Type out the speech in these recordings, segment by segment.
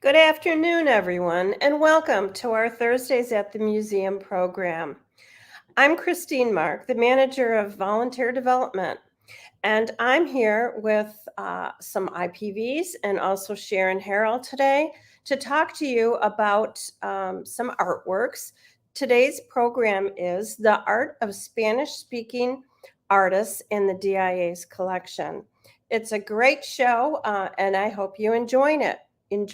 Good afternoon, everyone, and welcome to our Thursdays at the Museum program. I'm Christine Mark, the manager of volunteer development, and I'm here with some IPVs and also Sharon Harrell today to talk to you about some artworks. Today's program is The Art of Spanish-Speaking Artists in the DIA's collection. It's a great show, and I hope you enjoy it. And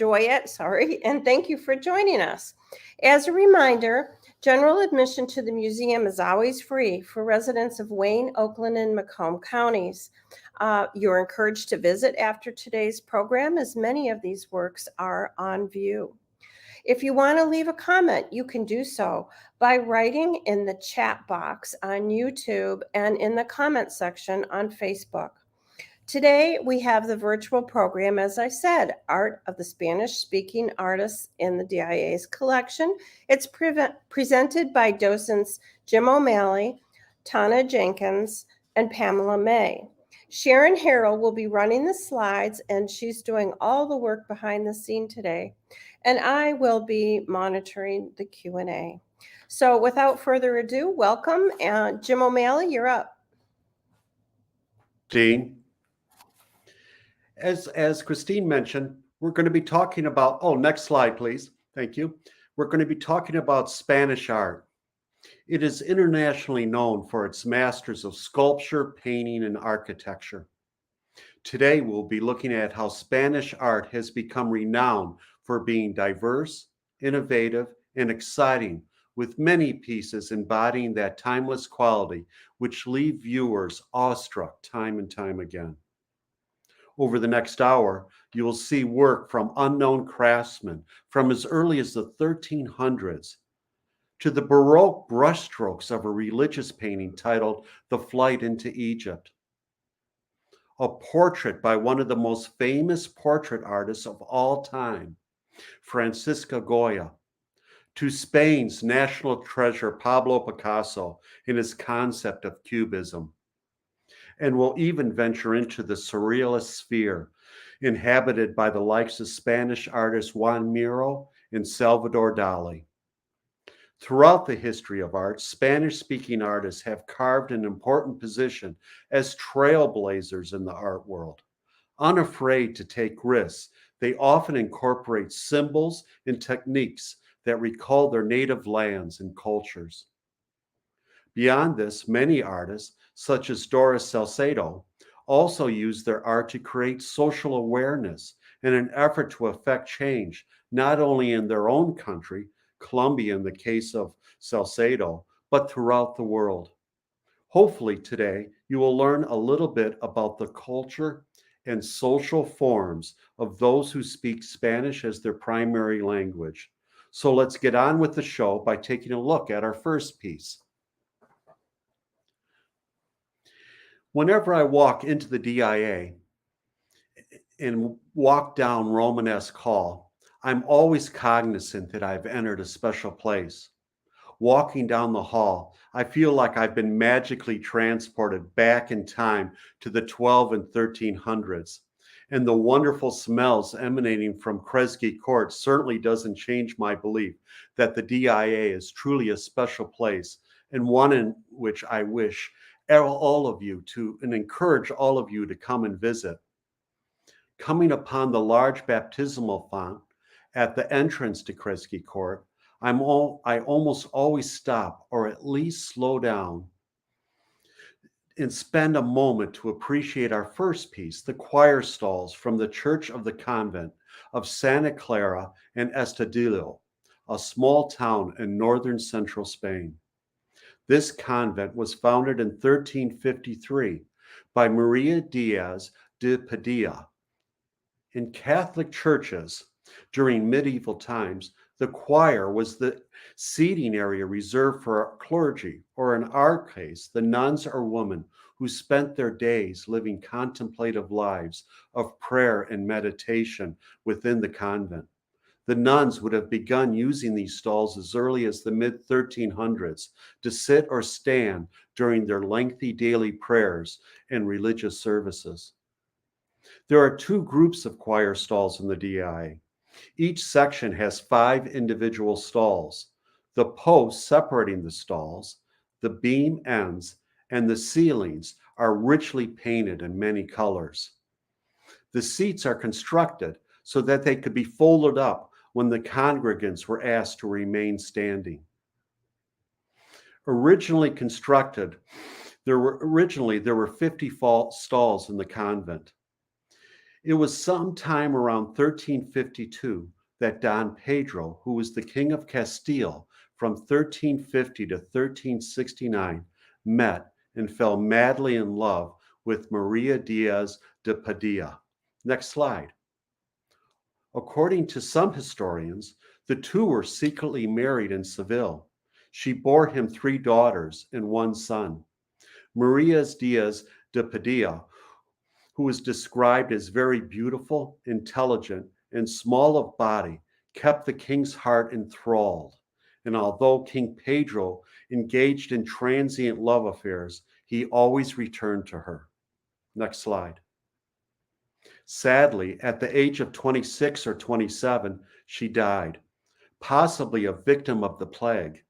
thank you for joining us. As a reminder, general admission to the museum is always free for residents of Wayne, Oakland, and Macomb counties. You're encouraged to visit after today's program, as many of these works are on view. If you want to leave a comment, you can do so by writing in the chat box on YouTube and in the comment section on Facebook. Today, we have the virtual program, as I said, Art of the Spanish-Speaking Artists in the DIA's collection. It's presented by docents Jim O'Malley, Tana Jenkins, and Pamela May. Sharon Harrell will be running the slides, and she's doing all the work behind the scene today. And I will be monitoring the Q&A. So without further ado, welcome. Jim O'Malley, you're up. Dean. As Christine mentioned, we're going to be talking about, next slide, please. Thank you. We're going to be talking about Spanish art. It is internationally known for its masters of sculpture, painting, and architecture. Today, we'll be looking at how Spanish art has become renowned for being diverse, innovative, and exciting, with many pieces embodying that timeless quality which leave viewers awestruck time and time again. Over the next hour, you will see work from unknown craftsmen from as early as the 1300s to the Baroque brushstrokes of a religious painting titled The Flight into Egypt, a portrait by one of the most famous portrait artists of all time, Francisco Goya, to Spain's national treasure, Pablo Picasso, in his concept of cubism. And will even venture into the surrealist sphere, inhabited by the likes of Spanish artists Juan Miro and Salvador Dali. Throughout the history of art, Spanish-speaking artists have carved an important position as trailblazers in the art world. Unafraid to take risks, they often incorporate symbols and techniques that recall their native lands and cultures. Beyond this, many artists, such as Doris Salcedo, also use their art to create social awareness in an effort to affect change, not only in their own country, Colombia in the case of Salcedo, but throughout the world. Hopefully today, you will learn a little bit about the culture and social forms of those who speak Spanish as their primary language. So let's get on with the show by taking a look at our first piece. Whenever I walk into the DIA and walk down Romanesque Hall, I'm always cognizant that I've entered a special place. Walking down the hall, I feel like I've been magically transported back in time to the 12 and 1300s. And the wonderful smells emanating from Kresge Court certainly doesn't change my belief that the DIA is truly a special place, and one in which I wish all of you to, and encourage all of you to come and visit. Coming upon the large baptismal font at the entrance to Kresge Court, I almost always stop, or at least slow down, and spend a moment to appreciate our first piece, the choir stalls from the Church of the Convent of Santa Clara and Estudillo, a small town in northern central Spain. This convent was founded in 1353 by Maria Diaz de Padilla. In Catholic churches during medieval times, the choir was the seating area reserved for clergy, or in our case, the nuns or women who spent their days living contemplative lives of prayer and meditation within the convent. The nuns would have begun using these stalls as early as the mid-1300s to sit or stand during their lengthy daily prayers and religious services. There are two groups of choir stalls in the DIA. Each section has 5 individual stalls. The posts separating the stalls, the beam ends, and the ceilings are richly painted in many colors. The seats are constructed so that they could be folded up when the congregants were asked to remain standing. Originally constructed, there were 50 stalls in the convent. It was sometime around 1352 that Don Pedro, who was the king of Castile from 1350 to 1369, met and fell madly in love with Maria Diaz de Padilla. Next slide. According to some historians, the two were secretly married in Seville. She bore him 3 daughters and 1 son. Maria Diaz de Padilla, who was described as very beautiful, intelligent, and small of body, kept the king's heart enthralled. And although King Pedro engaged in transient love affairs, he always returned to her. Next slide. Sadly, at the age of 26 or 27, she died, possibly a victim of the plague,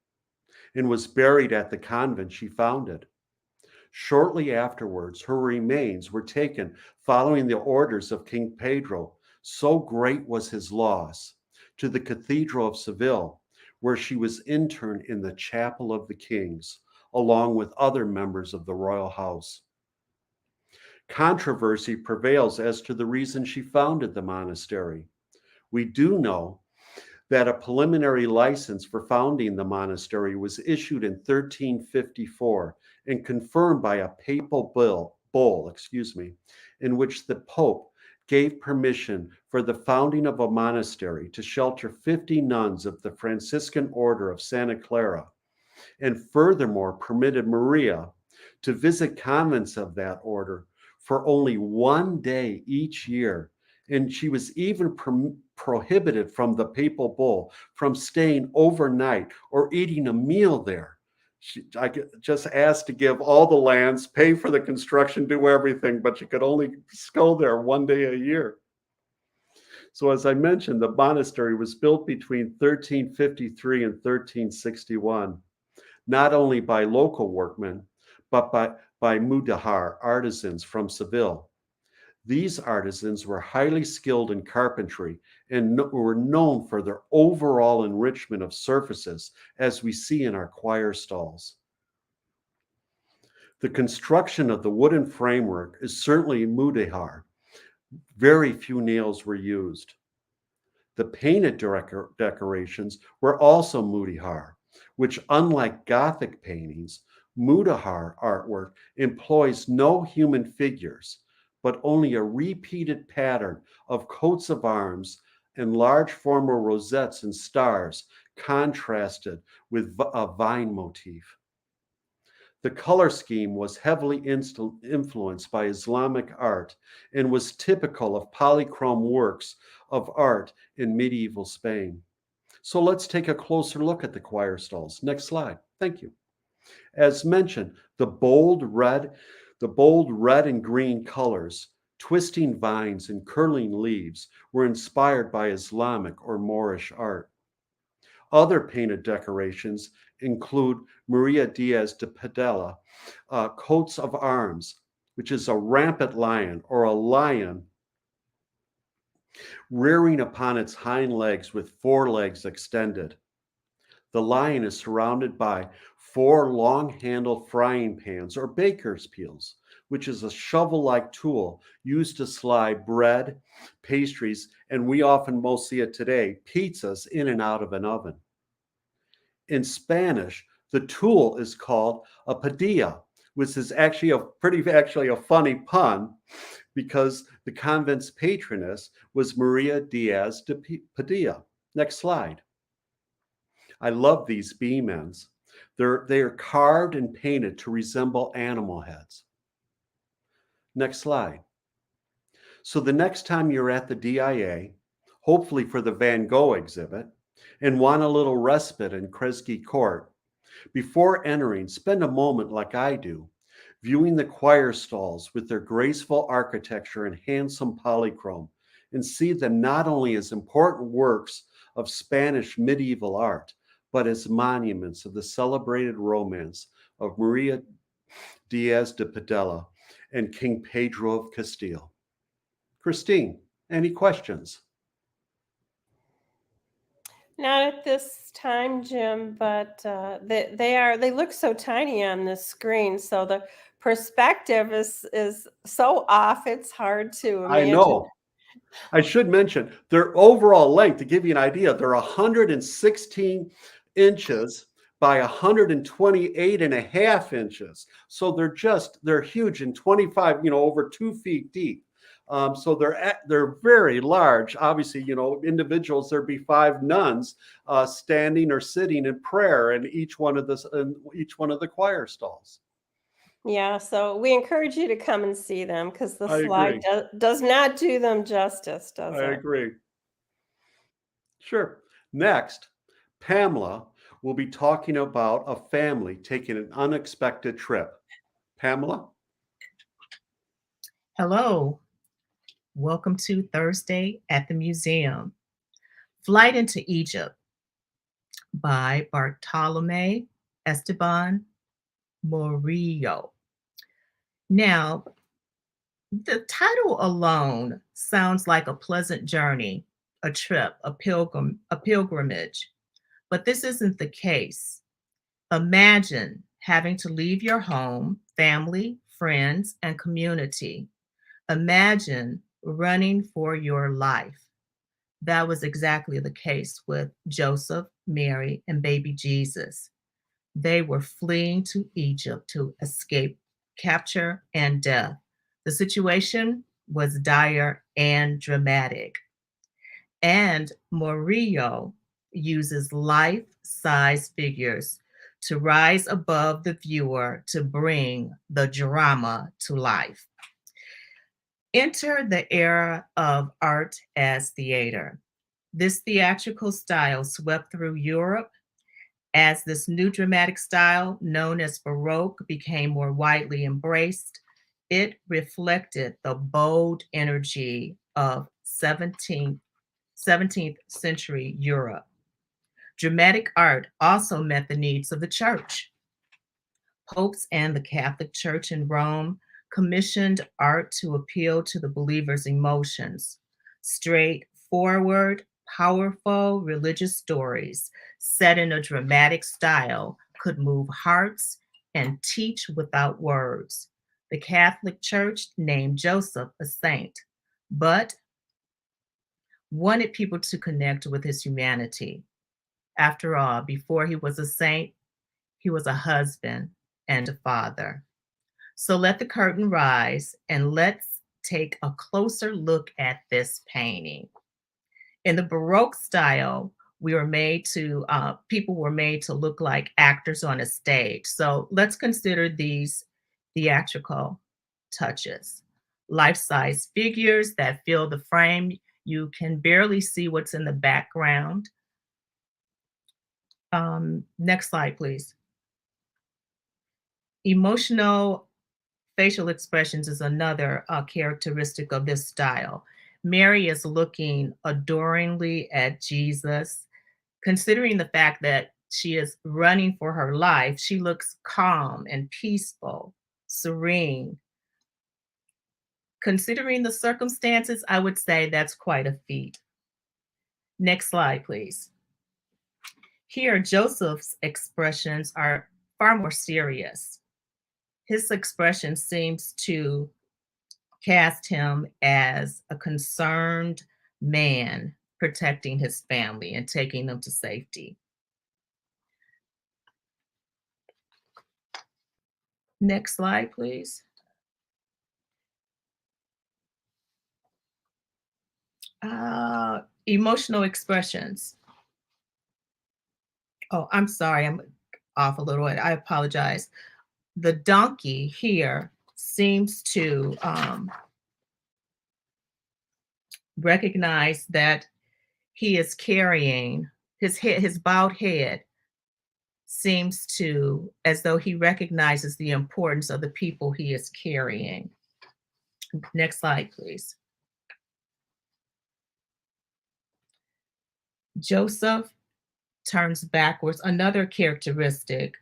and was buried at the convent she founded. Shortly afterwards, her remains were taken following the orders of King Pedro. So great was his loss, to the Cathedral of Seville, where she was interned in the Chapel of the Kings, along with other members of the royal house. Controversy prevails as to the reason she founded the monastery. We do know that a preliminary license for founding the monastery was issued in 1354 and confirmed by a papal bull, in which the Pope gave permission for the founding of a monastery to shelter 50 nuns of the Franciscan Order of Santa Clara, and furthermore permitted Maria to visit convents of that order for only 1 day each year. And she was even prohibited from the papal bull from staying overnight or eating a meal there. I just asked to give all the lands, pay for the construction, do everything, but she could only go there 1 day a year. So as I mentioned, the monastery was built between 1353 and 1361, not only by local workmen, but by mudéjar artisans from Seville. These artisans were highly skilled in carpentry and were known for their overall enrichment of surfaces, as we see in our choir stalls. The construction of the wooden framework is certainly mudéjar. Very few nails were used. The painted decorations were also mudéjar, which, unlike Gothic paintings, mudéjar artwork employs no human figures, but only a repeated pattern of coats of arms and large formal rosettes and stars contrasted with a vine motif. The color scheme was heavily influenced by Islamic art and was typical of polychrome works of art in medieval Spain. So let's take a closer look at the choir stalls. Next slide. Thank you. As mentioned, the bold red and green colors, twisting vines and curling leaves were inspired by Islamic or Moorish art. Other painted decorations include Maria Diaz de Padilla, coats of arms, which is a rampant lion or a lion rearing upon its hind legs with 4 legs extended. The lion is surrounded by 4 long-handled frying pans or baker's peels, which is a shovel-like tool used to slide bread, pastries, and we often most see it today, pizzas in and out of an oven. In Spanish, the tool is called a padilla, which is actually a funny pun because the convent's patroness was Maria Diaz de Padilla. Next slide. I love these beam ends. They are carved and painted to resemble animal heads. Next slide. So the next time you're at the DIA, hopefully for the Van Gogh exhibit, and want a little respite in Kresge Court, before entering, spend a moment like I do, viewing the choir stalls with their graceful architecture and handsome polychrome, and see them not only as important works of Spanish medieval art, but as monuments of the celebrated romance of Maria Diaz de Padilla and King Pedro of Castile. Christine, any questions? Not at this time, Jim, but they look so tiny on the screen, so the perspective is so off. It's hard to I imagine. know. I should mention their overall length, to give you an idea, they're 116 inches by 128 and a half inches. So they're huge and 25, over 2 feet deep. So they're very large. Obviously, individuals. There'd be 5 nuns standing or sitting in prayer in each one of the choir stalls. Yeah, so we encourage you to come and see them because the I slide agree. does not do them justice, does I it? agree. Sure. Next, Pamela will be talking about a family taking an unexpected trip. Pamela? Hello, welcome to Thursday at the Museum. Flight into Egypt by Bartolome Esteban Murillo. Now, the title alone sounds like a pleasant journey, a trip, a pilgrimage, but this isn't the case. Imagine having to leave your home, family, friends, and community. Imagine running for your life. That was exactly the case with Joseph, Mary, and baby Jesus. They were fleeing to Egypt to escape capture and death. The situation was dire and dramatic. And Murillo uses life size figures to rise above the viewer to bring the drama to life. Enter the era of art as theater. This theatrical style swept through Europe as this new dramatic style, known as Baroque, became more widely embraced. It reflected the bold energy of 17th century Europe. Dramatic art also met the needs of the church. Popes and the Catholic Church in Rome commissioned art to appeal to the believer's emotions. Straightforward, powerful religious stories set in a dramatic style could move hearts and teach without words. The Catholic Church named Joseph a saint, but wanted people to connect with his humanity. After all, before he was a saint, he was a husband and a father. So let the curtain rise and let's take a closer look at this painting. In the Baroque style, people were made to look like actors on a stage. So let's consider these theatrical touches. Life-size figures that fill the frame. You can barely see what's in the background. Next slide, please. Emotional facial expressions is another characteristic of this style. Mary is looking adoringly at Jesus. Considering the fact that she is running for her life, she looks calm and peaceful, serene. Considering the circumstances, I would say that's quite a feat. Next slide, please. Here, Joseph's expressions are far more serious. His expression seems to cast him as a concerned man protecting his family and taking them to safety. Next slide, please. Emotional expressions. Oh, I'm sorry, I'm off a little bit. I apologize. The donkey here seems to recognize that he is carrying his head, his bowed head seems to, as though he recognizes the importance of the people he is carrying. Next slide, please. Joseph turns backwards. Another characteristic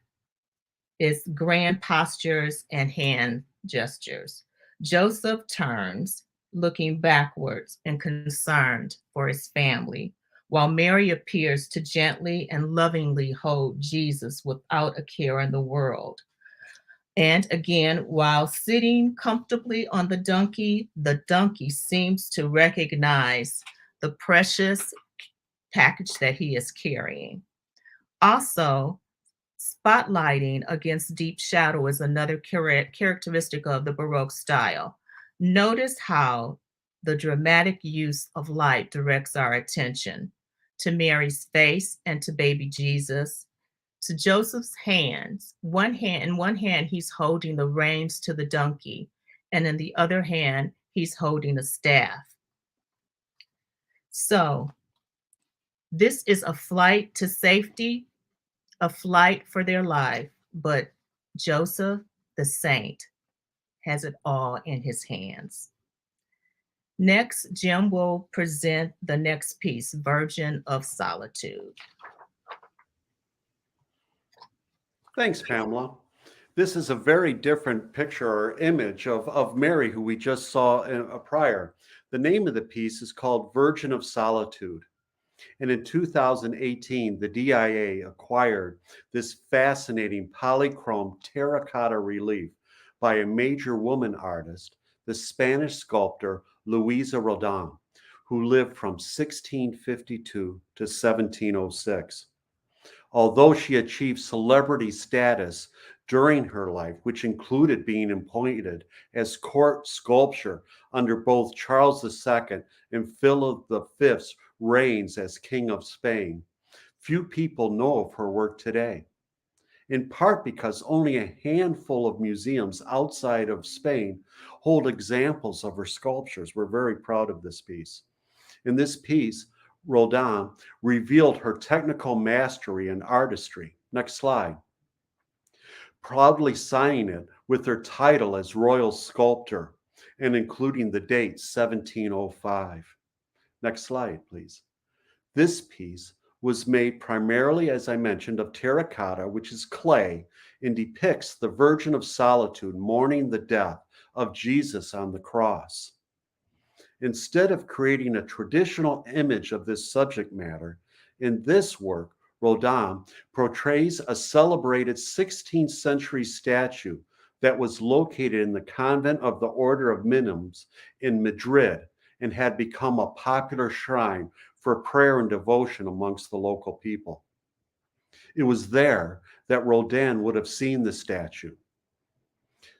is grand postures and hand gestures. Joseph turns, looking backwards and concerned for his family, while Mary appears to gently and lovingly hold Jesus without a care in the world. And again, while sitting comfortably on the donkey seems to recognize the precious package that he is carrying. Also, spotlighting against deep shadow is another characteristic of the Baroque style. Notice how the dramatic use of light directs our attention to Mary's face and to baby Jesus, to Joseph's hands. In one hand, he's holding the reins to the donkey, and in the other hand, he's holding a staff. So, this is a flight to safety, a flight for their life, but Joseph, the saint, has it all in his hands. Next, Jim will present the next piece, Virgin of Solitude. Thanks, Pamela. This is a very different picture or image of Mary, who we just saw prior. The name of the piece is called Virgin of Solitude. And in 2018, the DIA acquired this fascinating polychrome terracotta relief by a major woman artist, the Spanish sculptor Luisa Rodin, who lived from 1652 to 1706. Although she achieved celebrity status during her life, which included being appointed as court sculptor under both Charles II and Philip V's reigns as King of Spain, few people know of her work today, in part because only a handful of museums outside of Spain hold examples of her sculptures. We're very proud of this piece. In this piece, Rodin revealed her technical mastery and artistry. Next slide. Proudly signing it with her title as Royal Sculptor and including the date 1705. Next slide, please. This piece was made primarily, as I mentioned, of terracotta, which is clay, and depicts the Virgin of Solitude mourning the death of Jesus on the cross. Instead of creating a traditional image of this subject matter, in this work, Rodin portrays a celebrated 16th century statue that was located in the convent of the Order of Minims in Madrid and had become a popular shrine for prayer and devotion amongst the local people. It was there that Rodin would have seen the statue.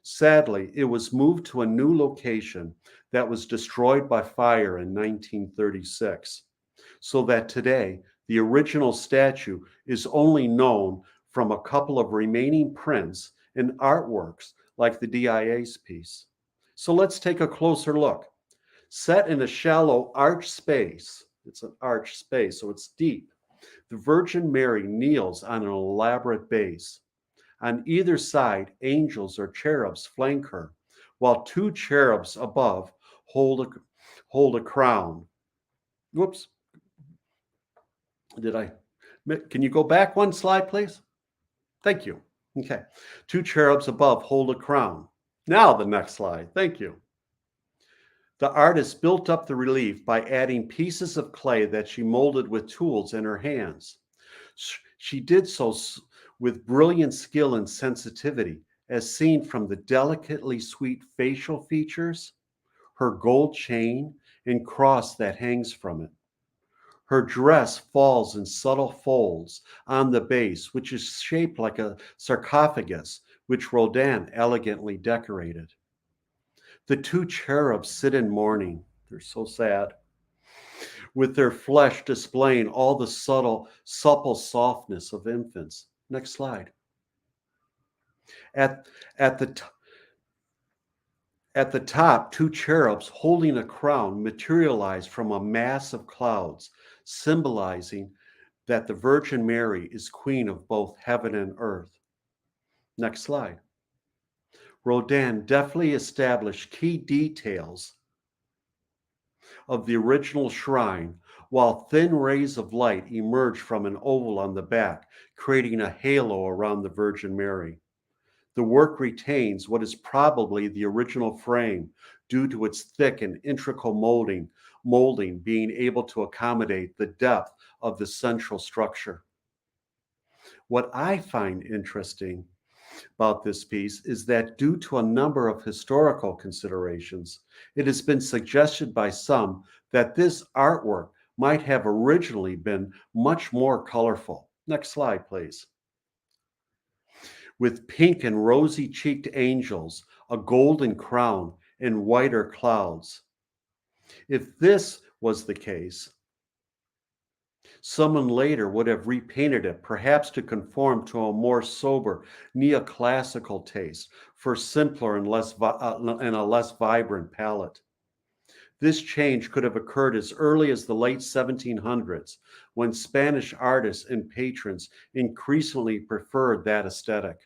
Sadly, it was moved to a new location that was destroyed by fire in 1936, so that today the original statue is only known from a couple of remaining prints and artworks like the DIA's piece. So let's take a closer look. Set in a shallow arch space, it's an arch space, so it's deep, the Virgin Mary kneels on an elaborate base. On either side, angels or cherubs flank her, while two cherubs above hold a crown. Whoops. Can you go back one slide, please? Thank you. Okay. Two cherubs above hold a crown. Now the next slide. Thank you. The artist built up the relief by adding pieces of clay that she molded with tools in her hands. She did so with brilliant skill and sensitivity, as seen from the delicately sweet facial features, her gold chain and cross that hangs from it. Her dress falls in subtle folds on the base, which is shaped like a sarcophagus, which Rodin elegantly decorated. The two cherubs sit in mourning. They're so sad, with their flesh displaying all the supple softness of infants. Next slide. At, at, the, at the top, two cherubs holding a crown materialize from a mass of clouds, symbolizing that the Virgin Mary is queen of both heaven and earth. Next slide. Rodin deftly established key details of the original shrine while thin rays of light emerge from an oval on the back, creating a halo around the Virgin Mary. The work retains what is probably the original frame due to its thick and intricate molding being able to accommodate the depth of the central structure. What I find interesting about this piece is that due to a number of historical considerations, it has been suggested by some that this artwork might have originally been much more colorful. Next slide, please. With pink and rosy cheeked angels, a golden crown, and whiter clouds. If this was the case, someone later would have repainted it, perhaps to conform to a more sober neoclassical taste for simpler and a less vibrant palette. This change could have occurred as early as the late 1700s, when Spanish artists and patrons increasingly preferred that aesthetic.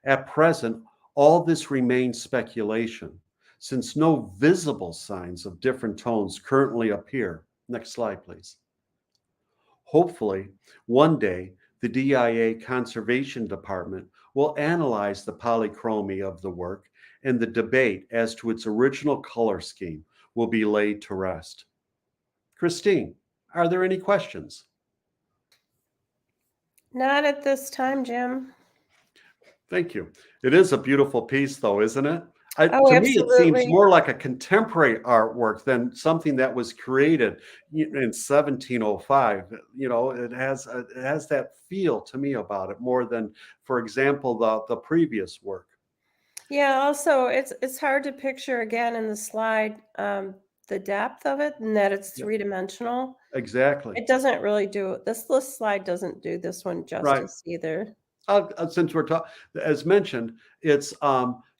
At present, all this remains speculation, since no visible signs of different tones currently appear. Next slide, please. Hopefully, one day, the DIA Conservation Department will analyze the polychromy of the work, and the debate as to its original color scheme will be laid to rest. Christine, are there any questions? Not at this time, Jim. Thank you. It is a beautiful piece, though, isn't it? Oh, To me, it seems absolutely. more like a contemporary artwork than something that was created in 1705. It has that feel to me about it more than, for example, the previous work. Yeah, also it's hard to picture again in the slide the depth of it and that it's Yeah, three-dimensional. exactly. It doesn't really do this slide doesn't do this one Right. justice either. Since we're talking, as mentioned, it's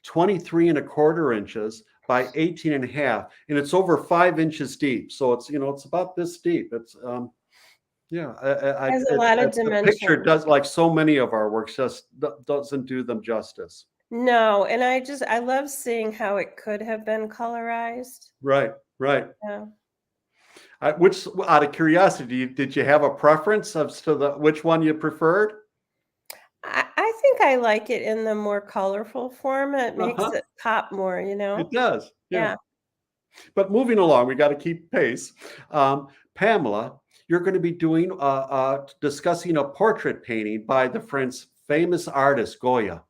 23 and a quarter inches by 18 and a half, and it's over 5 inches deep. So it's about this deep. It's yeah, Has a lot of the picture dimension. does, like so many of our works, just doesn't do them justice. No, and I love seeing how it could have been colorized. Right, right. Yeah. Which, out of curiosity, did you have a preference as to which one you preferred? I think I like it in the more colorful form. It makes Uh-huh. it pop more, you It know? does, yeah. Yeah. But moving along, we got to keep pace. Pamela, you're going to be discussing a portrait painting by the French famous artist Goya.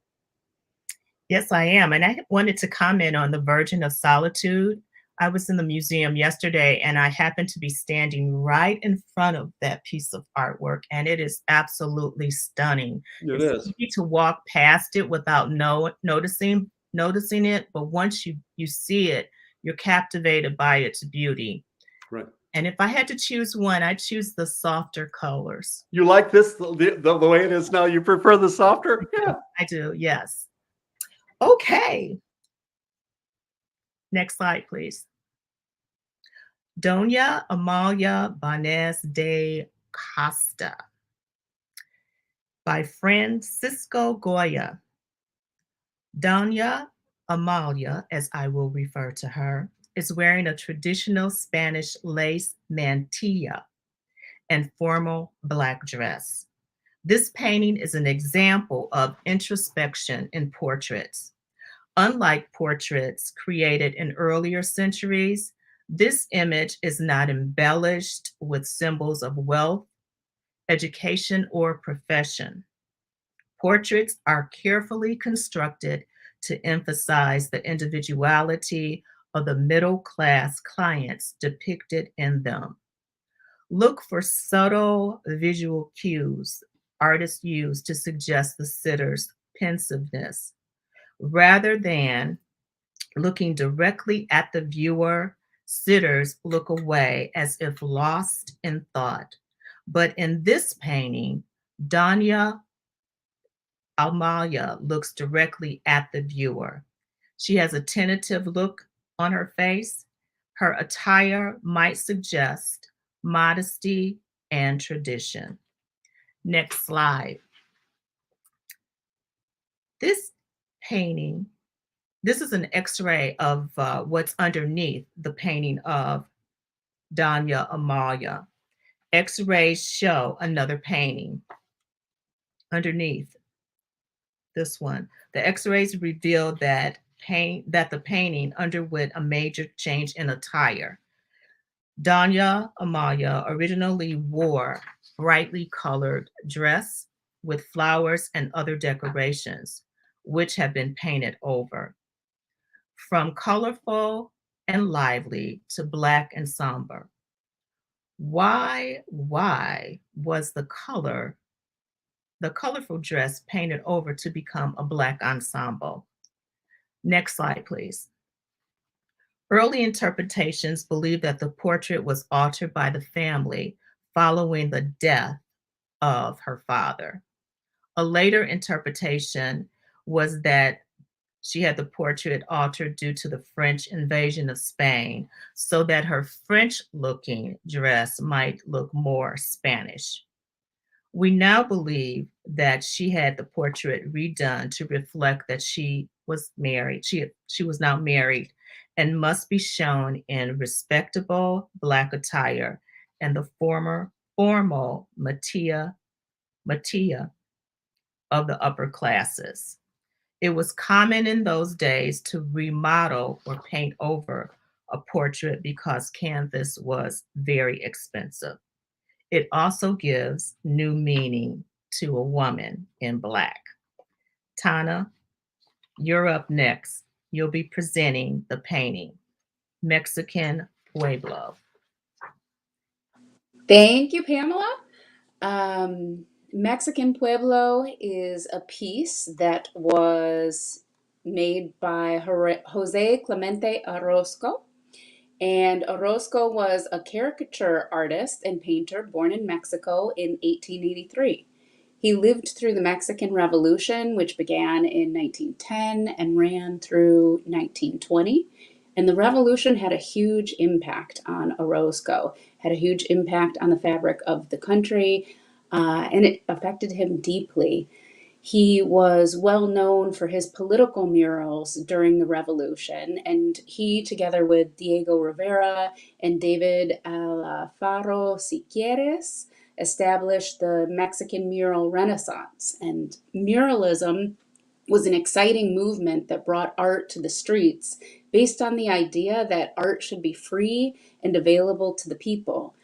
Yes, I am. And I wanted to comment on the Virgin of Solitude. I was in the museum yesterday and I happened to be standing right in front of that piece of artwork, and it is absolutely stunning. It It's is. easy to walk past it without noticing it, but once you see it, you're captivated by its beauty. Right. And if I had to choose one, I'd choose the softer colors. You like this the way it is now? You prefer the softer? Yeah. I do, yes. Okay. Next slide, please. Doña Amalia Banes de Costa by Francisco Goya. Doña Amalia, as I will refer to her, is wearing a traditional Spanish lace mantilla and formal black dress. This painting is an example of introspection in portraits. Unlike portraits created in earlier centuries, this image is not embellished with symbols of wealth, education, or profession. Portraits are carefully constructed to emphasize the individuality of the middle class clients depicted in them. Look for subtle visual cues artists use to suggest the sitter's pensiveness. Rather than looking directly at the viewer, sitters look away as if lost in thought. But in this painting, Danya Amalia looks directly at the viewer. She has a tentative look on her face. Her attire might suggest modesty and tradition. Next slide. This painting, this is an x-ray of what's underneath the painting of Danya Amalia. X-rays show another painting underneath this one. The X-rays revealed that the painting underwent a major change in attire. Danya Amaya originally wore brightly colored dress with flowers and other decorations, which have been painted over. From colorful and lively to black and somber. Why was the colorful dress painted over to become a black ensemble? Next slide, please. Early interpretations believe that the portrait was altered by the family following the death of her father. A later interpretation was that she had the portrait altered due to the French invasion of Spain so that her French-looking dress might look more Spanish. We now believe that she had the portrait redone to reflect that she was married. She was now married and must be shown in respectable black attire and the formal matia of the upper classes. It was common in those days to remodel or paint over a portrait because canvas was very expensive. It also gives new meaning to a woman in black. Tana, you're up next. You'll be presenting the painting, Mexican Pueblo. Thank you, Pamela. Mexican Pueblo is a piece that was made by Jose Clemente Orozco. And Orozco was a caricature artist and painter born in Mexico in 1883. He lived through the Mexican Revolution, which began in 1910 and ran through 1920. And the revolution had a huge impact on Orozco, had a huge impact on the fabric of the country, and it affected him deeply. He was well known for his political murals during the revolution, and he, together with Diego Rivera and David Alfaro Siqueiros, established the Mexican mural renaissance. And muralism was an exciting movement that brought art to the streets based on the idea that art should be free and available to the people.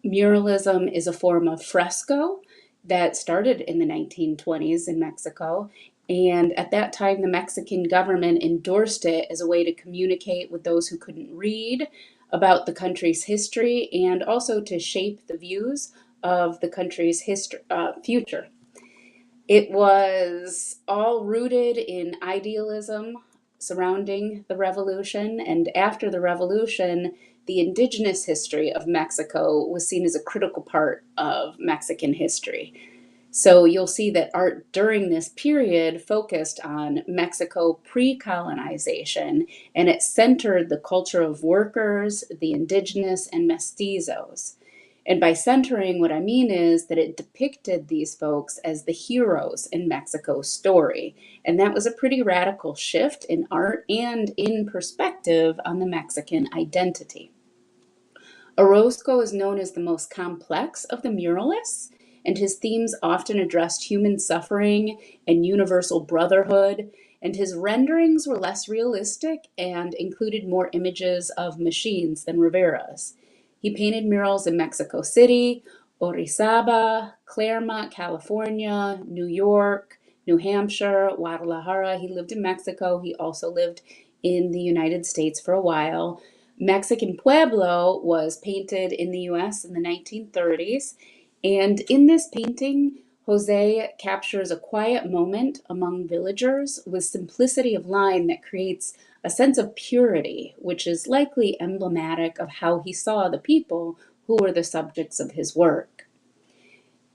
Muralism is a form of fresco that started in the 1920s in Mexico. And at that time, the Mexican government endorsed it as a way to communicate with those who couldn't read about the country's history and also to shape the views of the country's future. It was all rooted in idealism surrounding the revolution, and after the revolution, the indigenous history of Mexico was seen as a critical part of Mexican history. So you'll see that art during this period focused on Mexico pre-colonization, and it centered the culture of workers, the indigenous, and mestizos. And by centering, what I mean is that it depicted these folks as the heroes in Mexico's story. And that was a pretty radical shift in art and in perspective on the Mexican identity. Orozco is known as the most complex of the muralists, and his themes often addressed human suffering and universal brotherhood, and his renderings were less realistic and included more images of machines than Rivera's. He painted murals in Mexico City, Orizaba, Claremont, California, New York, New Hampshire, Guadalajara. He lived in Mexico. He also lived in the United States for a while. Mexican Pueblo was painted in the US in the 1930s. And in this painting, Jose captures a quiet moment among villagers with simplicity of line that creates a sense of purity, which is likely emblematic of how he saw the people who were the subjects of his work.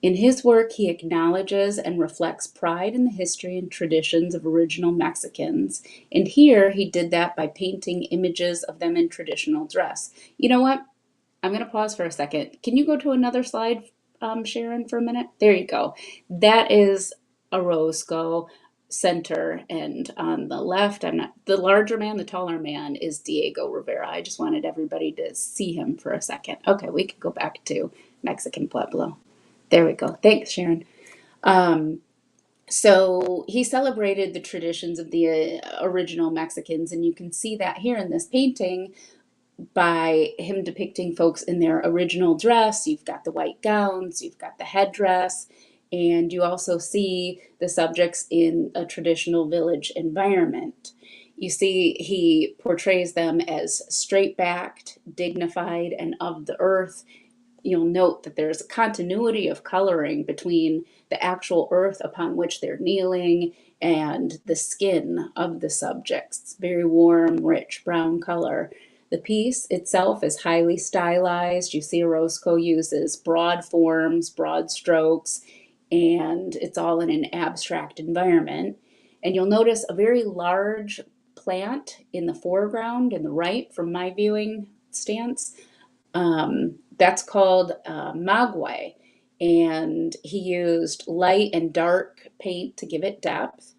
In his work, he acknowledges and reflects pride in the history and traditions of original Mexicans. And here he did that by painting images of them in traditional dress. You know what? I'm going to pause for a second. Can you go to another slide, Sharon, for a minute? There you go. That is Orozco. center, and on the left, the larger man, the taller man is Diego Rivera. I just wanted everybody to see him for a second. Okay, we could go back to Mexican Pueblo. There we go. Thanks, Sharon. So he celebrated the traditions of the original Mexicans, and you can see that here in this painting by him depicting folks in their original dress. You've got the white gowns, you've got the headdress, and you also see the subjects in a traditional village environment. You see, he portrays them as straight-backed, dignified, and of the earth. You'll note that there's a continuity of coloring between the actual earth upon which they're kneeling and the skin of the subjects. Very warm, rich brown color. The piece itself is highly stylized. You see Orozco uses broad forms, broad strokes, and it's all in an abstract environment. And you'll notice a very large plant in the foreground in the right from my viewing stance. That's called maguey, and he used light and dark paint to give it depth.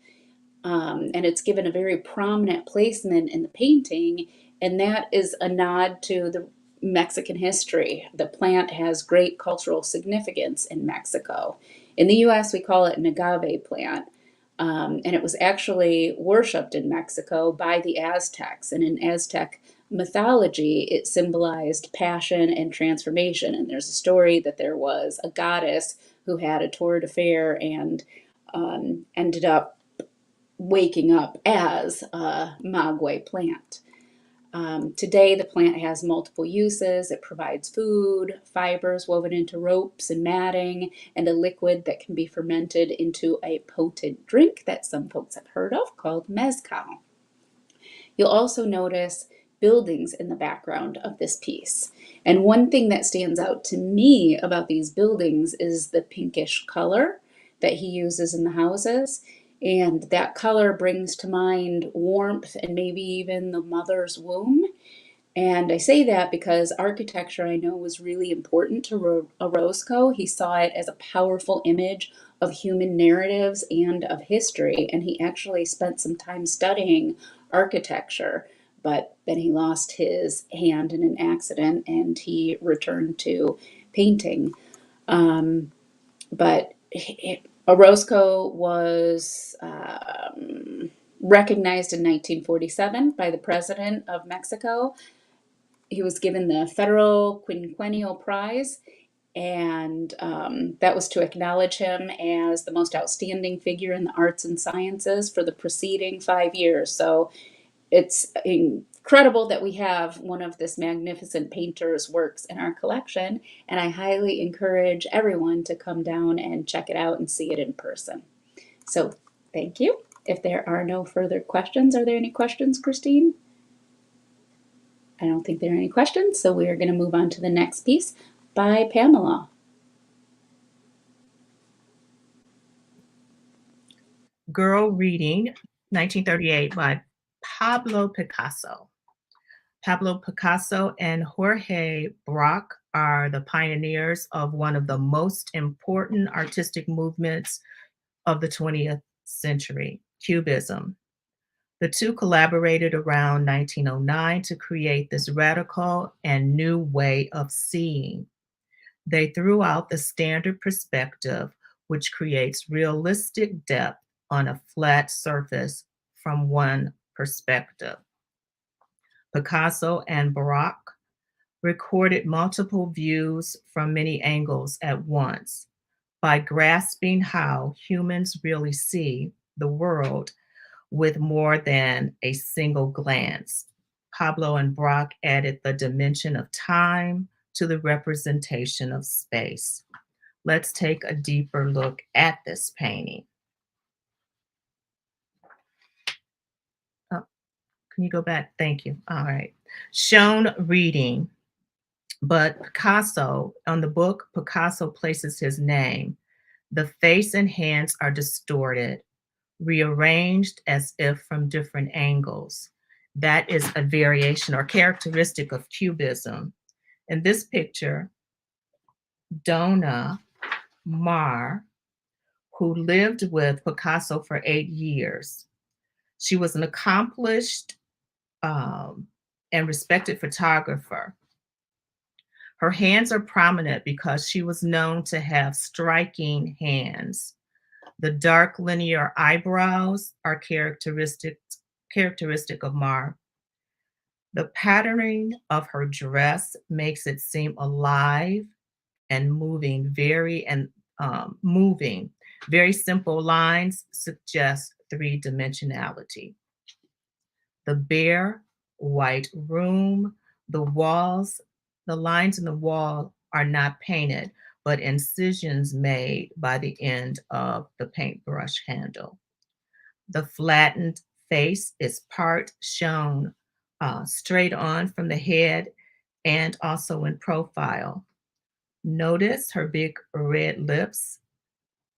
And it's given a very prominent placement in the painting, and that is a nod to the Mexican history. The plant has great cultural significance in Mexico. In the US, we call it an agave plant. And it was actually worshipped in Mexico by the Aztecs. And in Aztec mythology, it symbolized passion and transformation. And there's a story that there was a goddess who had a torrid affair and ended up waking up as a maguey plant. Today, the plant has multiple uses. It provides food, fibers woven into ropes and matting, and a liquid that can be fermented into a potent drink that some folks have heard of called mezcal. You'll also notice buildings in the background of this piece. And one thing that stands out to me about these buildings is the pinkish color that he uses in the houses. And that color brings to mind warmth and maybe even the mother's womb. And I say that because architecture, I know, was really important to Orozco. He saw it as a powerful image of human narratives and of history. And he actually spent some time studying architecture, but then he lost his hand in an accident and he returned to painting. But Orozco was recognized in 1947 by the President of Mexico. He was given the Federal Quinquennial Prize, and that was to acknowledge him as the most outstanding figure in the arts and sciences for the preceding 5 years. So it's incredible that we have one of this magnificent painter's works in our collection, and I highly encourage everyone to come down and check it out and see it in person. So thank you. If there are no further questions, are there any questions, Christine? I don't think there are any questions, so we are going to move on to the next piece by Pamela. Girl Reading, 1938, by Pablo Picasso. Pablo Picasso and Jorge Brock are the pioneers of one of the most important artistic movements of the 20th century, Cubism. The two collaborated around 1909 to create this radical and new way of seeing. They threw out the standard perspective, which creates realistic depth on a flat surface from one perspective. Picasso and Baroque recorded multiple views from many angles at once. By grasping how humans really see the world with more than a single glance, Pablo and Brock added the dimension of time to the representation of space. Let's take a deeper look at this painting. Oh, can you go back? Thank you. All right. Shown reading, but Picasso, on the book, Picasso places his name. The face and hands are distorted, rearranged as if from different angles. That is a variation or characteristic of Cubism. In this picture, Donna Maar, who lived with Picasso for 8 years. She was an accomplished and respected photographer. Her hands are prominent because she was known to have striking hands. The dark linear eyebrows are characteristic of Mar. The patterning of her dress makes it seem alive and moving. Very simple lines suggest three-dimensionality. The bare white room, the lines in the wall are not painted, but incisions made by the end of the paintbrush handle. The flattened face is part shown straight on from the head and also in profile. Notice her big red lips,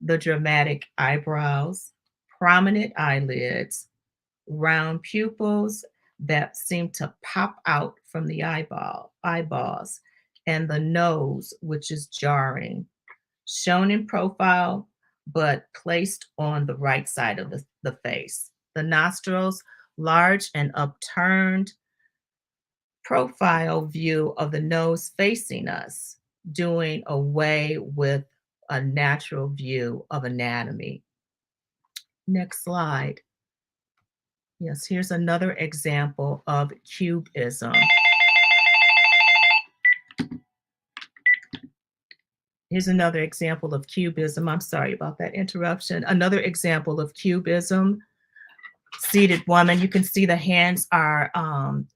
the dramatic eyebrows, prominent eyelids, round pupils that seem to pop out from the eyeballs, and the nose, which is jarring, shown in profile, but placed on the right side of the face. The nostrils, large and upturned, profile view of the nose facing us, doing away with a natural view of anatomy. Next slide. Yes, here's another example of cubism. Here's another example of cubism. I'm sorry about that interruption. Another example of cubism. Seated woman, you can see the hands are,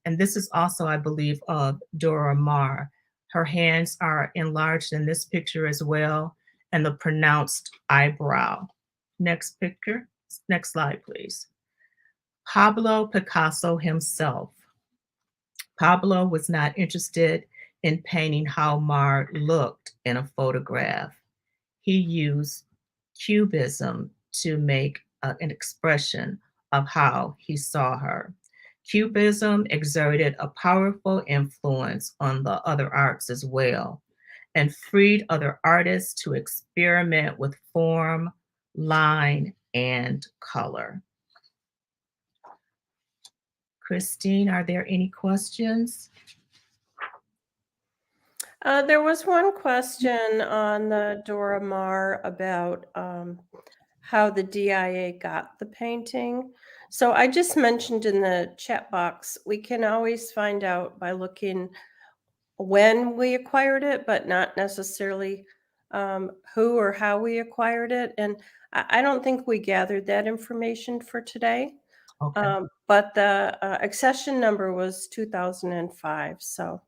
and this is also, I believe, of Dora Maar. Her hands are enlarged in this picture as well, and the pronounced eyebrow. Next picture, next slide, please. Pablo Picasso himself. Pablo was not interested in painting how Maar looked in a photograph. He used cubism to make an expression of how he saw her. Cubism exerted a powerful influence on the other arts as well, and freed other artists to experiment with form, line, and color. Christine, are there any questions? There was one question on the Dora Maar about how the DIA got the painting. So I just mentioned in the chat box, we can always find out by looking when we acquired it, but not necessarily who or how we acquired it. And I don't think we gathered that information for today. Okay. But the accession number was 2005. So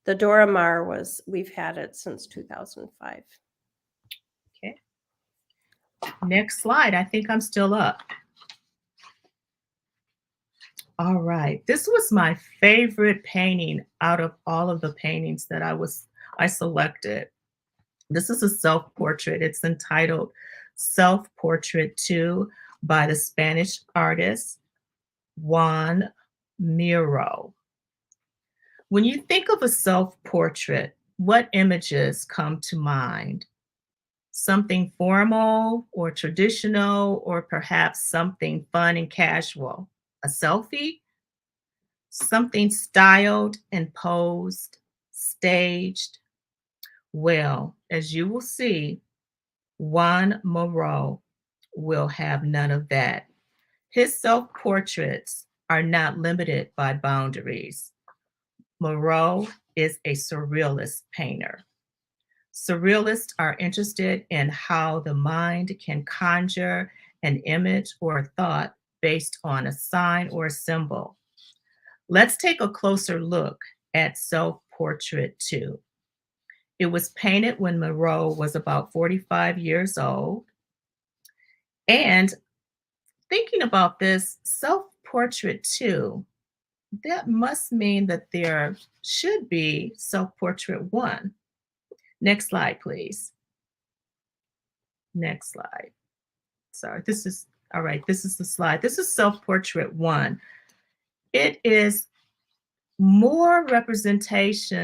the Dora Maar we've had it since 2005. Okay. Next slide. I think I'm still up. All right. This was my favorite painting out of all of the paintings that I selected. This is a self-portrait. It's entitled Self-Portrait 2 by the Spanish artist Juan Miro. When you think of a self-portrait, what images come to mind? Something formal or traditional, or perhaps something fun and casual? A selfie? Something styled and posed, staged? Well, as you will see, Juan Miro will have none of that. His self-portraits are not limited by boundaries. Miro is a surrealist painter. Surrealists are interested in how the mind can conjure an image or a thought based on a sign or a symbol. Let's take a closer look at Self-Portrait 2. It was painted when Miro was about 45 years old. And thinking about this, Self-Portrait 2, that must mean that there should be Self-Portrait 1. Next slide, please. Next slide. Sorry, this is, all right, this is the slide. This is Self-Portrait 1. It is more representative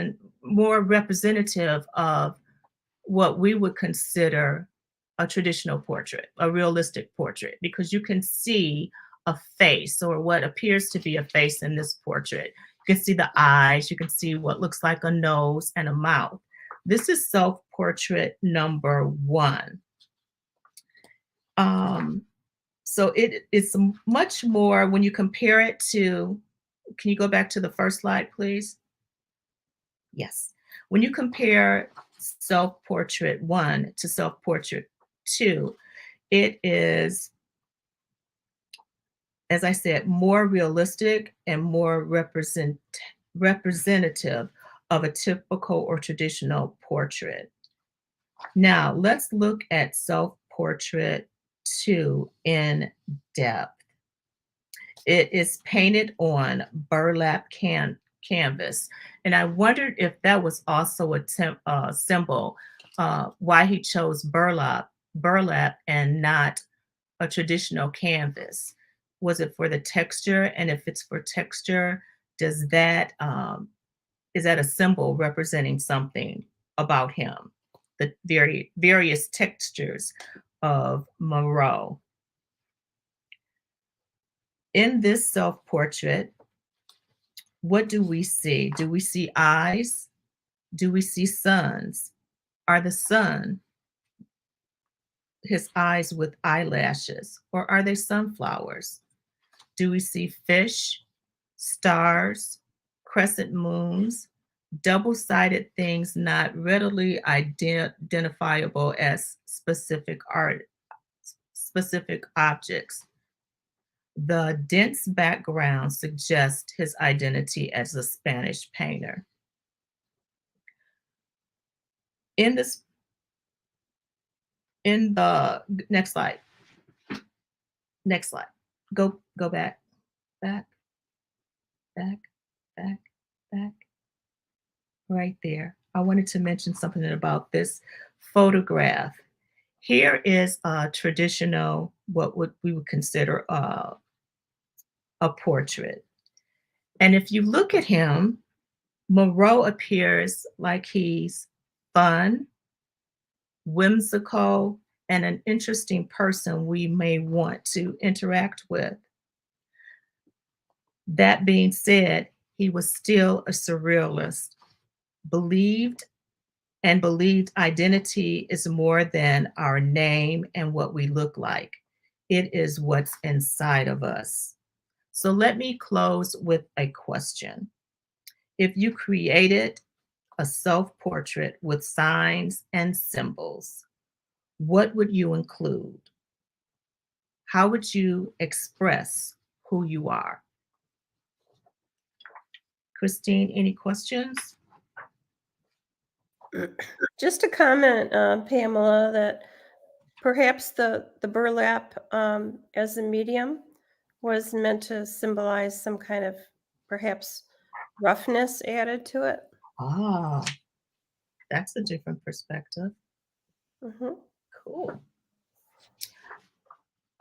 of what we would consider a traditional portrait, a realistic portrait, because you can see a face or what appears to be a face in this portrait. You can see the eyes, you can see what looks like a nose and a mouth. This is self-portrait number 1. So it's much more when you compare it to, can you go back to the first slide, please? Yes. When you compare self-portrait 1 to self-portrait 2, it is, as I said, more realistic and more representative of a typical or traditional portrait. Now, let's look at self-portrait 2 in depth. It is painted on burlap canvas, and I wondered if that was also a symbol, why he chose burlap and not a traditional canvas. Was it for the texture? And if it's for texture, does that is that a symbol representing something about him? The various textures of Moreau. In this self-portrait, what do we see? Do we see eyes? Do we see suns? Are the sun his eyes with eyelashes, or are they sunflowers? Do we see fish, stars, crescent moons, double-sided things not readily identifiable as specific objects? The dense background suggests his identity as a Spanish painter. In the next slide. Next slide. Go back, back, back, back, back. Right there. I wanted to mention something about this photograph. Here is a traditional, what we would consider a portrait. And if you look at him, Moreau appears like he's fun, whimsical, and an interesting person we may want to interact with. That being said, he was still a surrealist, believed identity is more than our name and what we look like. It is what's inside of us. So let me close with a question. If you created a self-portrait with signs and symbols, what would you include? How would you express who you are? Christine, any questions? Just a comment, Pamela, that perhaps the burlap as a medium was meant to symbolize some kind of perhaps roughness added to it. Ah, that's a different perspective. Mhm. Cool.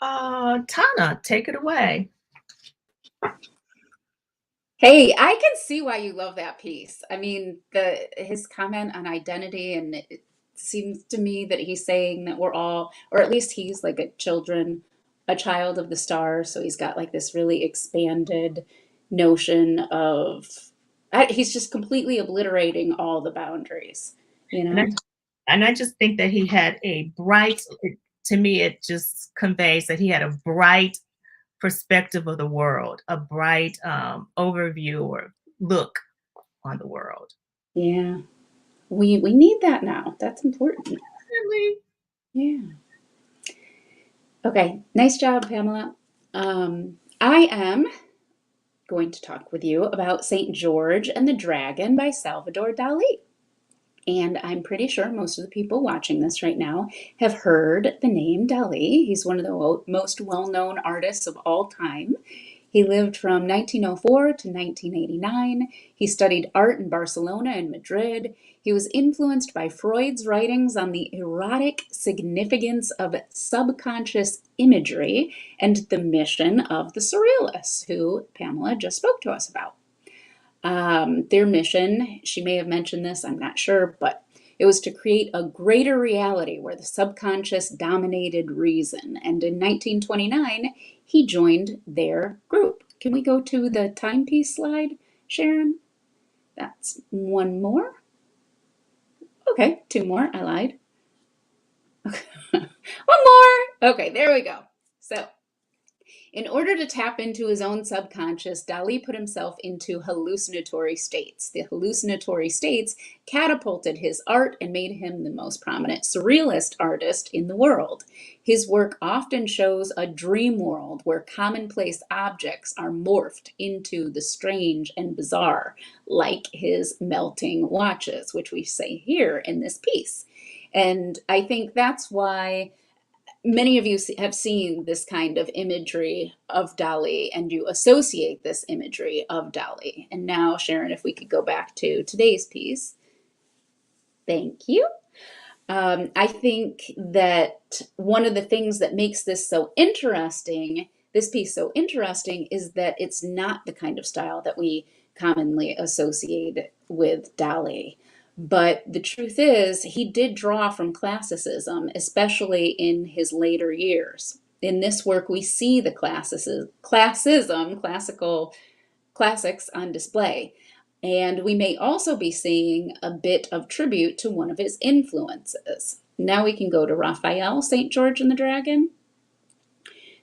Tana, take it away. Hey, I can see why you love that piece. I mean, his comment on identity, and it seems to me that he's saying that we're all, or at least he's like a child of the stars. So he's got like this really expanded notion of, he's just completely obliterating all the boundaries, you know? And I just think that he had a bright, to me, it just conveys that he had a bright perspective of the world, a bright overview or look on the world. Yeah. We need that now. That's important. Really? Yeah. Okay. Nice job, Pamela. I am going to talk with you about St. George and the Dragon by Salvador Dali. And I'm pretty sure most of the people watching this right now have heard the name Dali. He's one of the most well-known artists of all time. He lived from 1904 to 1989. He studied art in Barcelona and Madrid. He was influenced by Freud's writings on the erotic significance of subconscious imagery and the mission of the Surrealists, who Pamela just spoke to us about. Their mission, she may have mentioned this, I'm not sure, but It was to create a greater reality where the subconscious dominated reason. And in 1929, he joined their group. Can we go to the timepiece slide, Sharon? That's one more. Okay, two more. I lied. One more. Okay, there we go. So, in order to tap into his own subconscious, Dali put himself into hallucinatory states. The hallucinatory states catapulted his art and made him the most prominent surrealist artist in the world. His work often shows a dream world where commonplace objects are morphed into the strange and bizarre, like his melting watches, which we say here in this piece. And I think that's why many of you have seen this kind of imagery of Dali and you associate this imagery of Dali. And now, Sharon, if we could go back to today's piece. Thank you. I think that one of the things that makes this so interesting, this piece so interesting, is that it's not the kind of style that we commonly associate with Dali. But the truth is, he did draw from classicism, especially in his later years. In this work, we see the classical classics on display. And we may also be seeing a bit of tribute to one of his influences. Now we can go to Raphael, St. George and the Dragon.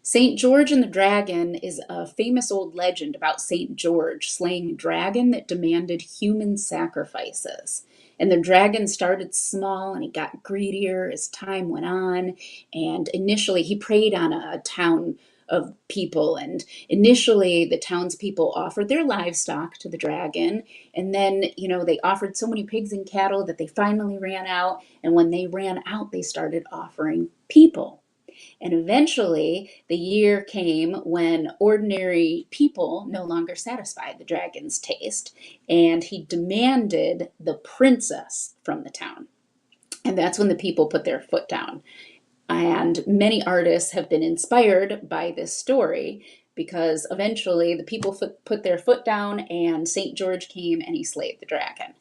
St. George and the Dragon is a famous old legend about St. George slaying a dragon that demanded human sacrifices. And the dragon started small and he got greedier as time went on. And initially he preyed on a town of people. And initially the townspeople offered their livestock to the dragon. And then, they offered so many pigs and cattle that they finally ran out. And when they ran out, they started offering people. And eventually, the year came when ordinary people no longer satisfied the dragon's taste, and he demanded the princess from the town. And that's when the people put their foot down. And many artists have been inspired by this story because eventually the people put their foot down and St. George came and he slayed the dragon.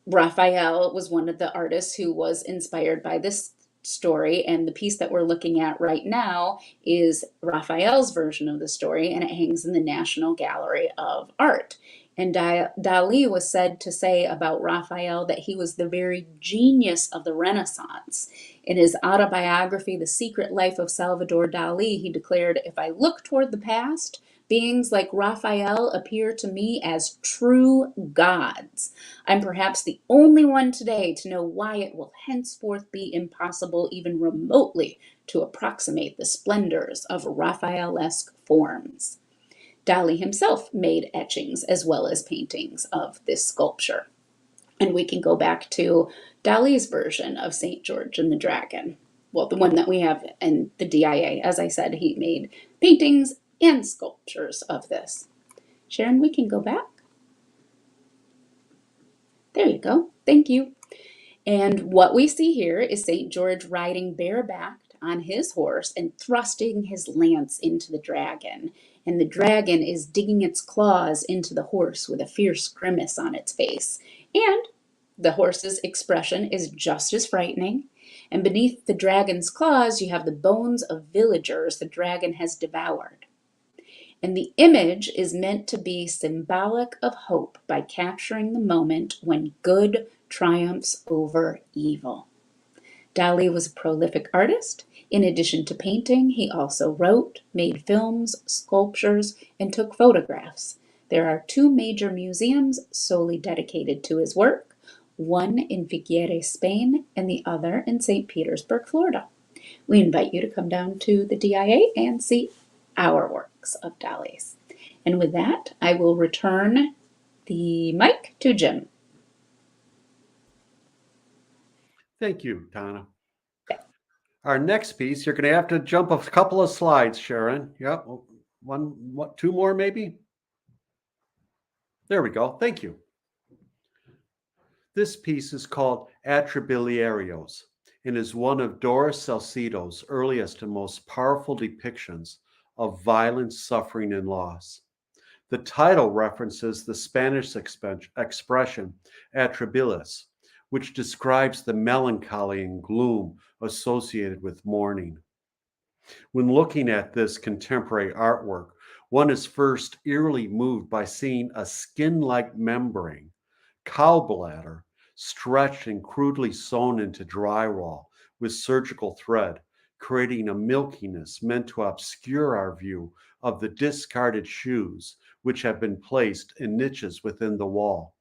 Raphael was one of the artists who was inspired by this story, and the piece that we're looking at right now is Raphael's version of the story, and it hangs in the National Gallery of Art. And Dali was said to say about Raphael that he was the very genius of the Renaissance. In his autobiography, The Secret Life of Salvador Dali, he declared, "If I look toward the past, beings like Raphael appear to me as true gods. I'm perhaps the only one today to know why it will henceforth be impossible even remotely to approximate the splendors of Raphaelesque forms." Dali himself made etchings as well as paintings of this sculpture. And we can go back to Dali's version of St. George and the Dragon. Well, the one that we have in the DIA. As I said, he made paintings and sculptures of this. Sharon, we can go back. There you go. Thank you. And what we see here is St. George riding barebacked on his horse and thrusting his lance into the dragon. And the dragon is digging its claws into the horse with a fierce grimace on its face. And the horse's expression is just as frightening. And beneath the dragon's claws, you have the bones of villagers the dragon has devoured. And the image is meant to be symbolic of hope by capturing the moment when good triumphs over evil. Dali was a prolific artist. In addition to painting, he also wrote, made films, sculptures, and took photographs. There are 2 major museums solely dedicated to his work, one in Figueres, Spain, and the other in St. Petersburg, Florida. We invite you to come down to the DIA and see our works of Dali's. And with that, I will return the mic to Jim. Thank you, Donna. Our next piece, you're going to have to jump a couple of slides, Sharon. Yep, one, 2 more maybe. There we go. Thank you. This piece is called Atrabiliarios and is one of Doris Salcedo's earliest and most powerful depictions of violence, suffering, and loss. The title references the Spanish expression atrabilis, which describes the melancholy and gloom associated with mourning. When looking at this contemporary artwork, one is first eerily moved by seeing a skin-like membrane, cow bladder, stretched and crudely sewn into drywall with surgical thread, creating a milkiness meant to obscure our view of the discarded shoes which have been placed in niches within the wall.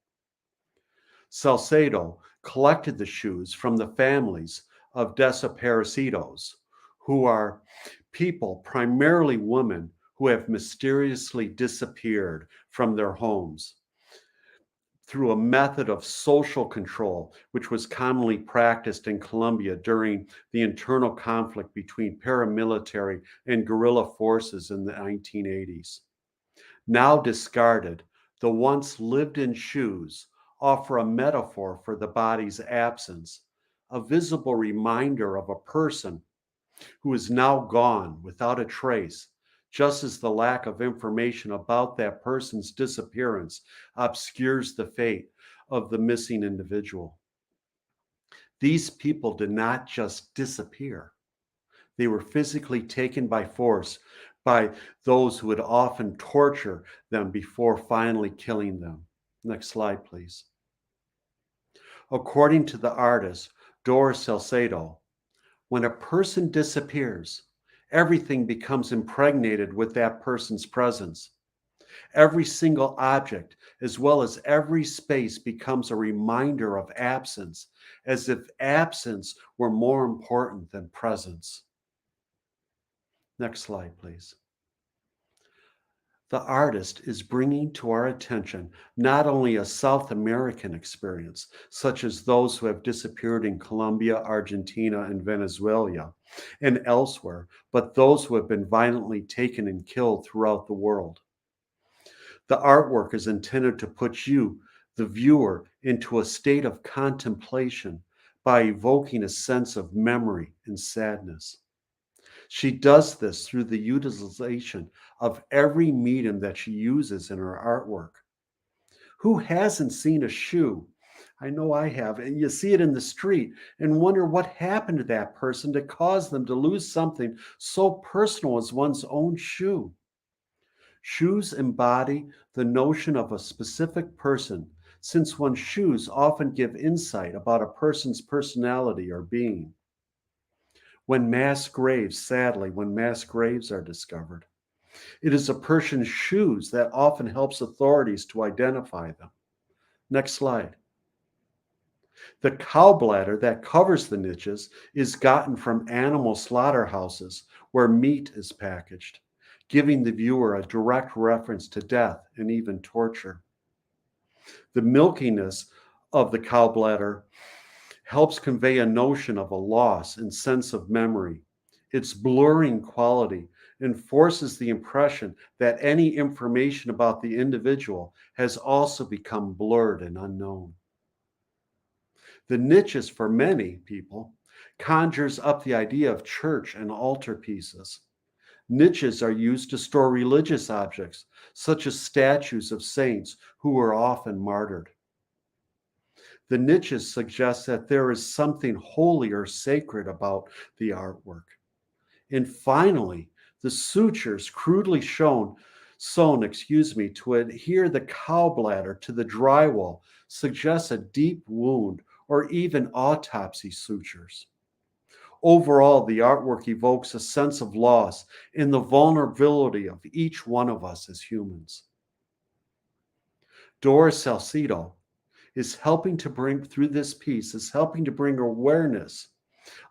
Salcedo collected the shoes from the families of desaparecidos, who are people, primarily women, who have mysteriously disappeared from their homes through a method of social control, which was commonly practiced in Colombia during the internal conflict between paramilitary and guerrilla forces in the 1980s. Now discarded, the once lived-in shoes offer a metaphor for the body's absence, a visible reminder of a person who is now gone without a trace, just as the lack of information about that person's disappearance obscures the fate of the missing individual. These people did not just disappear. They were physically taken by force by those who would often torture them before finally killing them. Next slide, please. According to the artist Doris Salcedo, when a person disappears, everything becomes impregnated with that person's presence. Every single object, as well as every space, becomes a reminder of absence, as if absence were more important than presence. Next slide, please. The artist is bringing to our attention not only a South American experience, such as those who have disappeared in Colombia, Argentina, and Venezuela, and elsewhere, but those who have been violently taken and killed throughout the world. The artwork is intended to put you, the viewer, into a state of contemplation by evoking a sense of memory and sadness. She does this through the utilization of every medium that she uses in her artwork. Who hasn't seen a shoe? I know I have. And you see it in the street and wonder what happened to that person to cause them to lose something so personal as one's own shoe. Shoes embody the notion of a specific person, since one's shoes often give insight about a person's personality or being. When mass graves are discovered, it is a person's shoes that often helps authorities to identify them. Next slide. The cow bladder that covers the niches is gotten from animal slaughterhouses where meat is packaged, giving the viewer a direct reference to death and even torture. The milkiness of the cow bladder helps convey a notion of a loss and sense of memory. Its blurring quality enforces the impression that any information about the individual has also become blurred and unknown. The niches, for many people, conjures up the idea of church and altar pieces. Niches are used to store religious objects, such as statues of saints who were often martyred. The niches suggest that there is something holy or sacred about the artwork. And finally, the sutures crudely sewn to adhere the cow bladder to the drywall suggests a deep wound or even autopsy sutures. Overall, the artwork evokes a sense of loss in the vulnerability of each one of us as humans. Doris Salcedo is helping to bring awareness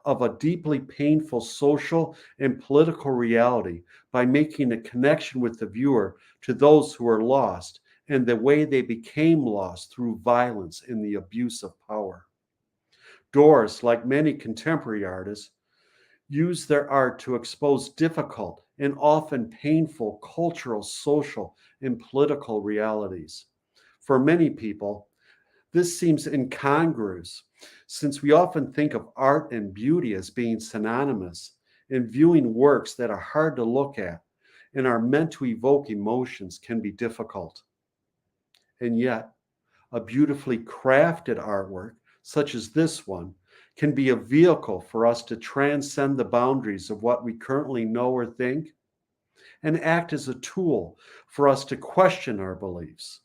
of a deeply painful social and political reality by making a connection with the viewer to those who are lost and the way they became lost through violence and the abuse of power. Doris, like many contemporary artists, use their art to expose difficult and often painful cultural, social, and political realities. For many people, this seems incongruous, since we often think of art and beauty as being synonymous and viewing works that are hard to look at and are meant to evoke emotions can be difficult. And yet, a beautifully crafted artwork, such as this one, can be a vehicle for us to transcend the boundaries of what we currently know or think and act as a tool for us to question our beliefs,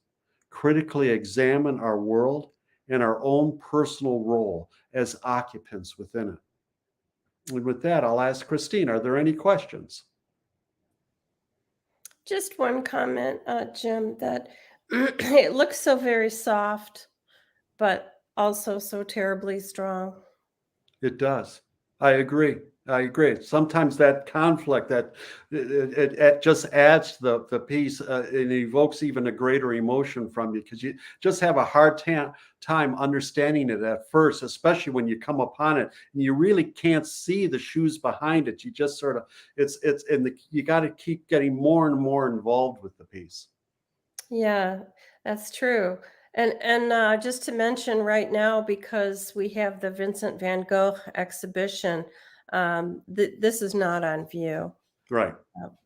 critically examine our world and our own personal role as occupants within it. And with that, I'll ask Christine, are there any questions? Just one comment, Jim, that it looks so very soft, but also so terribly strong. It does. I agree. I agree. Sometimes that conflict that it just adds to the piece and evokes even a greater emotion from you because you just have a hard time understanding it at first, especially when you come upon it and you really can't see the shoes behind it. You just sort of you got to keep getting more and more involved with the piece. Yeah, that's true. And just to mention right now, because we have the Vincent van Gogh exhibition, this is not on view. Right.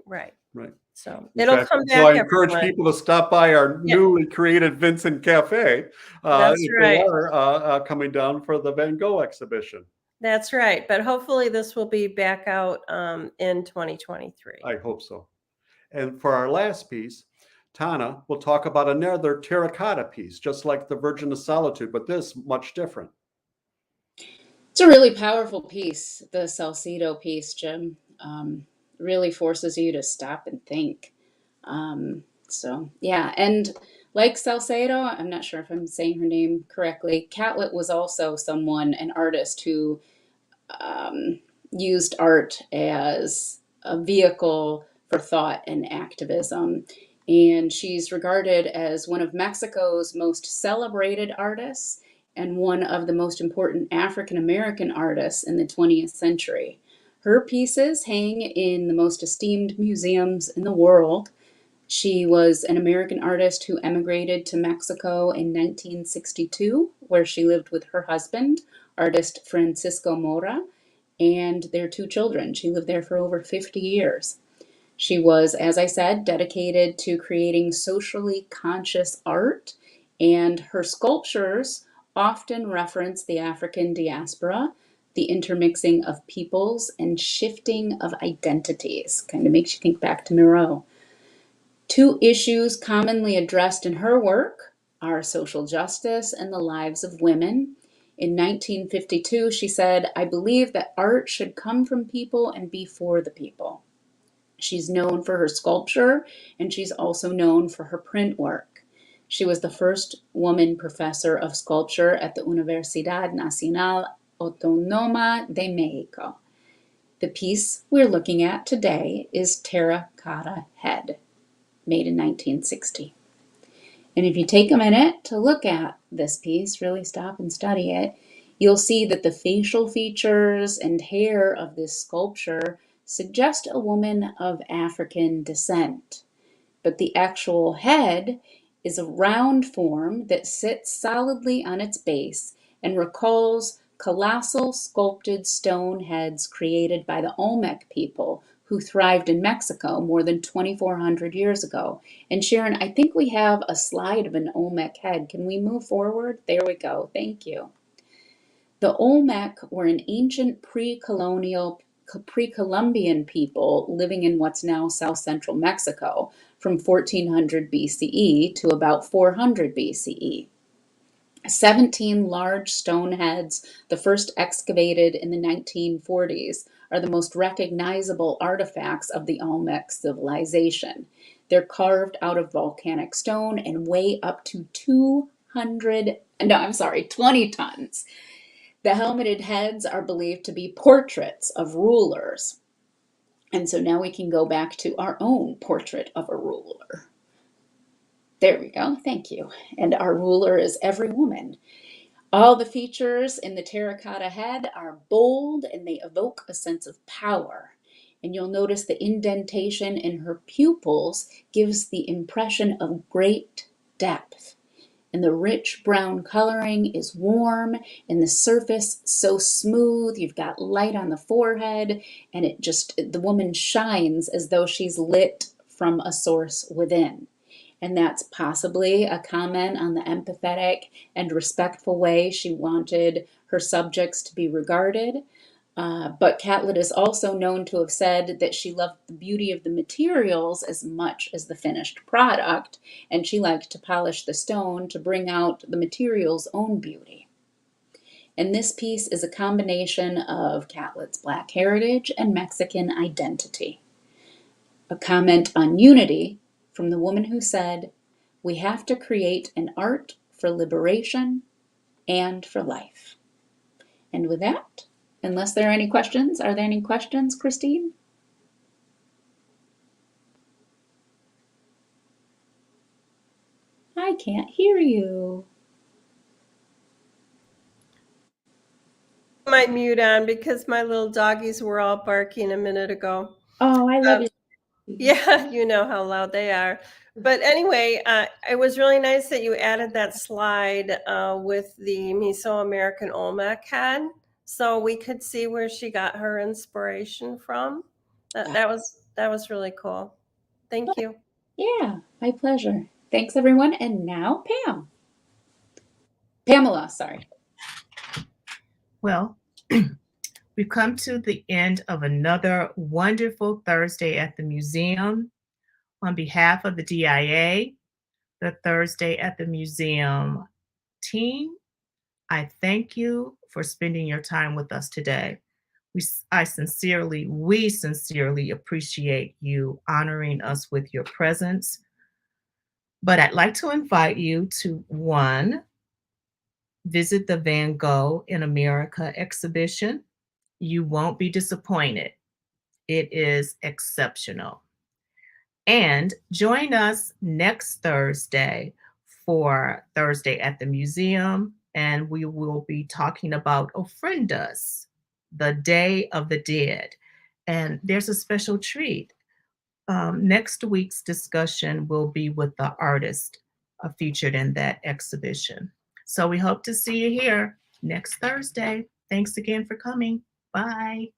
Right. Right. So In it'll fact, come so I back, encourage everyone. people to stop by our Yeah, newly created Vincent Cafe that's if they right. are coming down for the Van Gogh exhibition. That's right. But hopefully this will be back out in 2023. I hope so. And for our last piece, Tana will talk about another terracotta piece, just like the Virgin of Solitude, but this much different. It's a really powerful piece, the Salcedo piece, Jim. Really forces you to stop and think. So, yeah. And like Salcedo, I'm not sure if I'm saying her name correctly, Catlett was also an artist who used art as a vehicle for thought and activism. And she's regarded as one of Mexico's most celebrated artists and one of the most important African American artists in the 20th century. Her pieces hang in the most esteemed museums in the world. She was an American artist who emigrated to Mexico in 1962, where she lived with her husband, artist Francisco Mora, and their two children. She lived there for over 50 years. She was, as I said, dedicated to creating socially conscious art, and her sculptures often reference the African diaspora, the intermixing of peoples, and shifting of identities. Kind of makes you think back to Miro. Two issues commonly addressed in her work are social justice and the lives of women. In 1952, she said, "I believe that art should come from people and be for the people." She's known for her sculpture, and she's also known for her print work. She was the first woman professor of sculpture at the Universidad Nacional Autónoma de México. The piece we're looking at today is Terracotta Head, made in 1960. And if you take a minute to look at this piece, really stop and study it, you'll see that the facial features and hair of this sculpture suggest a woman of African descent. But the actual head is a round form that sits solidly on its base and recalls colossal sculpted stone heads created by the Olmec people who thrived in Mexico more than 2,400 years ago. And Sharon, I think we have a slide of an Olmec head. Can we move forward? There we go. Thank you. The Olmec were an ancient pre-Columbian people living in what's now south central Mexico from 1400 BCE to about 400 BCE. 17 large stone heads, the first excavated in the 1940s, are the most recognizable artifacts of the Olmec civilization. They're carved out of volcanic stone and weigh up to 20 tons. The helmeted heads are believed to be portraits of rulers. And so now we can go back to our own portrait of a ruler. There we go. Thank you. And our ruler is every woman. All the features in the terracotta head are bold and they evoke a sense of power. And you'll notice the indentation in her pupils gives the impression of great depth. And the rich brown coloring is warm and the surface so smooth. You've got light on the forehead and the woman shines as though she's lit from a source within. And that's possibly a comment on the empathetic and respectful way she wanted her subjects to be regarded. But Catlett is also known to have said that she loved the beauty of the materials as much as the finished product, and she liked to polish the stone to bring out the material's own beauty. And this piece is a combination of Catlett's Black heritage and Mexican identity. A comment on unity from the woman who said, "We have to create an art for liberation and for life." And with that, unless there are any questions, are there any questions, Christine? I can't hear you. My mute on because my little doggies were all barking a minute ago. Oh, I love you. Yeah, you know how loud they are. But anyway, it was really nice that you added that slide with the Mesoamerican Olmec head, so we could see where she got her inspiration from. That was really cool. Thank you. Yeah, my pleasure. Thanks, everyone. And now, Pamela, sorry. Well, we've come to the end of another wonderful Thursday at the museum. On behalf of the DIA, the Thursday at the Museum team, I thank you for spending your time with us today. We sincerely appreciate you honoring us with your presence. But I'd like to invite you to, one, visit the Van Gogh in America exhibition. You won't be disappointed. It is exceptional. And join us next Thursday for Thursday at the Museum, and we will be talking about Ofrendas, the Day of the Dead. And there's a special treat. Next week's discussion will be with the artist featured in that exhibition. So we hope to see you here next Thursday. Thanks again for coming. Bye.